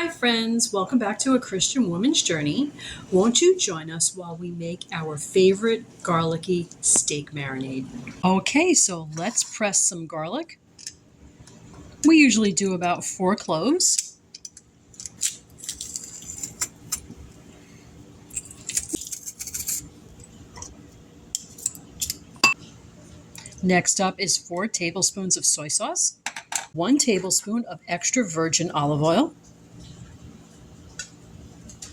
Hi friends, welcome back to A Christian Woman's Journey. Won't you join us while we make our favorite garlicky steak marinade? Okay, so let's press some garlic. We usually do about 4 cloves. Next up is 4 tablespoons of soy sauce, 1 tablespoon of extra virgin olive oil.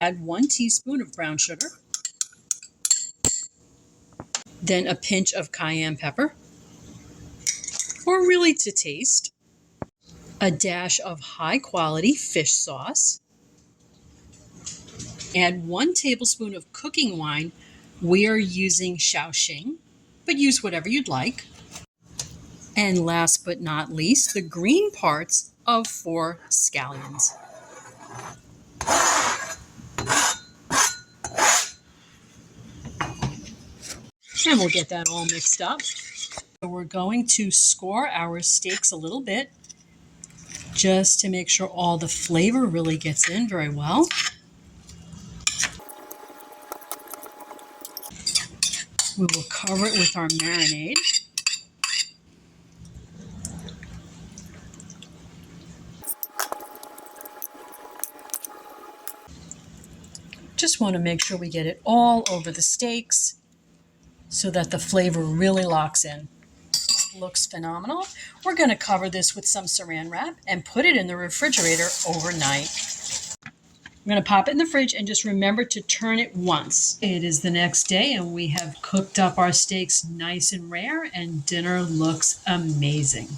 Add 1 teaspoon of brown sugar, then a pinch of cayenne pepper, or really to taste, a dash of high-quality fish sauce, add 1 tablespoon of cooking wine. We are using Shaoxing, but use whatever you'd like. And last but not least, the green parts of 4 scallions. And we'll get that all mixed up. So we're going to score our steaks a little bit just to make sure all the flavor really gets in very well. We will cover it with our marinade. Just want to make sure we get it all over the steaks so that the flavor really locks in. Looks phenomenal. We're going to cover this with some saran wrap and put it in the refrigerator overnight. I'm going to pop it in the fridge and just remember to turn it once. It is the next day and we have cooked up our steaks nice and rare and dinner looks amazing.